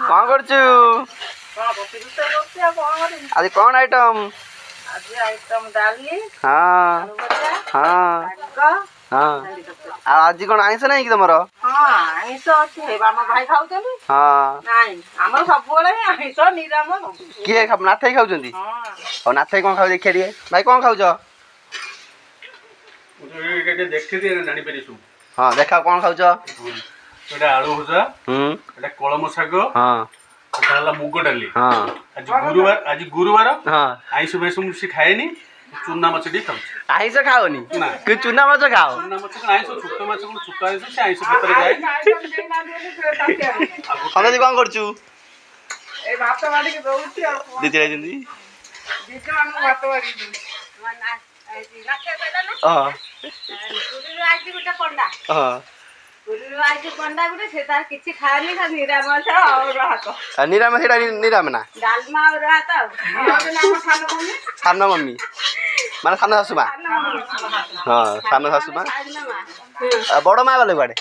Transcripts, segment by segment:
कौन करचु आज कौन आइटम हाँ हाँ हाँ आज कौन आइंस नहीं कि तुम हाँ किए नाथ खाऊ नाथ कौन खाऊ देखिए टे भाई कौन खाऊ हाँ देखा कौन खाऊ आलू भजा कलम शाग हाँ मुग डाली हाँ आज गुरुवार हाँ आईस फैस मुझे खाएनी चूना माछ टी खाऊ आइंस खाओनी कि चूना माछ खाओ चूना माछ आईस छोट माछ छोट आईस से आईस भीतर जाए हमें कौन करचु ए भात वाडी के दउची आ दीदी जिंदी दीदी हम भात वाडी दउ हां हां निराम सेटा निराम ना सान मम्मी माने सान सासुमा हाँ सान सासुमा बड़ माँ गले कुआडे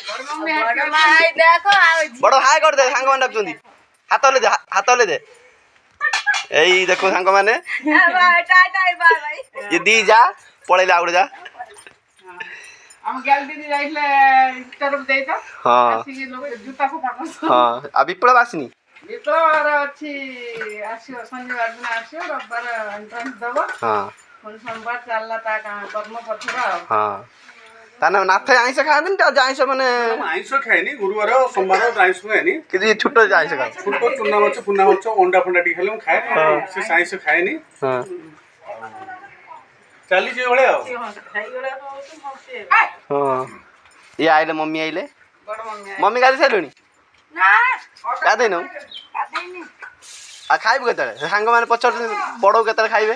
बड़ हाय कर दे सांग मान डाकुंदी हाथ ले दे एई देखो सांग माने ये दी जा पळेला आउड जा हम गेल दीदी जाइले तरफ देता हां आसी लोग जूता को पाकस हां आ विप्लव आसनी विप्लव अछि आसियो शनिवार दिन आसियो रविवार एंट्रेंस दबो हां कोन सोमवार चलला ता कर्म पथरा हां ताना नाथ आइंस खानी ता आइंस माने आईस खाएनी गुरुवार सोमवार आईस खाएनी कि छोट आइंस खा छोट चूना माछ पुना माछ अंडा फंडा टी खाले खाए से आईस खाएनी हां चली जे भले आ हां ये आइले मम्मी आइले बड़ मम्मी मम्मी गाली सैलुनी ना गादे न आ खाइबु केतले सांग माने पचर बड़ो केतले खाइबे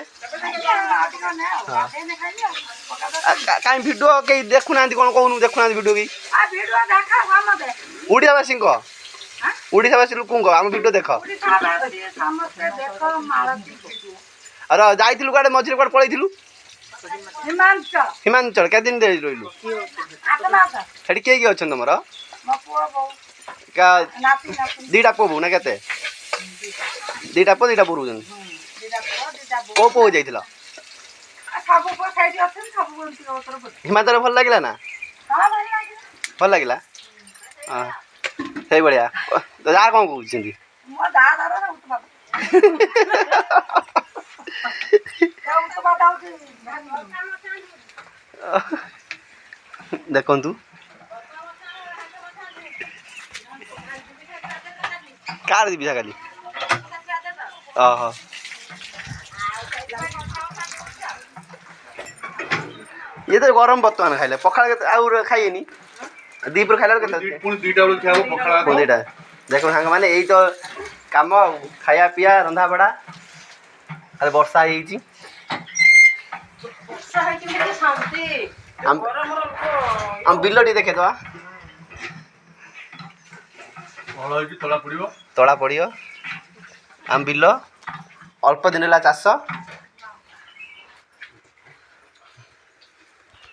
काई वीडियो के देखु नांती कोन कहनु देखु नांती वीडियो की आ वीडियो देखा हम दे उड़िया वासी को उड़िया वासी लोक को हम वीडियो देख समस्त देखो मारती अरे जाइथिलु काडे मझिरे काडे पळैथिलु हिमांचल हिमांचल के दिन दे रोइलु आत्मा का छडी के अछन तमरो मपुआ बो का नाती नाती दीटा पोबु ना केते दीटा पो दीटा पुरु जन दीदा बो को पो जाइथिला खाबो को खाइ दियो छन खाबो को उतर बो हिमांचल भल लागिला ना हां भाई लागी भल लागिला हां सही बढ़िया तो जा कोन कहउछिंदी मो दादा रे उत बाबा उत बताओ कि देखंतु कार दी बिसा खाली ओहो ये तो गरम बर्तमान खाइले पखाल के आउर खाइएनी दीपुर खाइला के पुनी दुईटा बेला खाबो पखला कोदेटा देखो सांग माने एई तो काम खाया पिया रंधा बड़ा अरे वर्षा हेई छी वर्षा है कि शांति हम बिल्लोटी देखे तो भल होई तला पड़िबो तोड़ा पड़ियो हम बिल्लो अल्प दिन ला चाष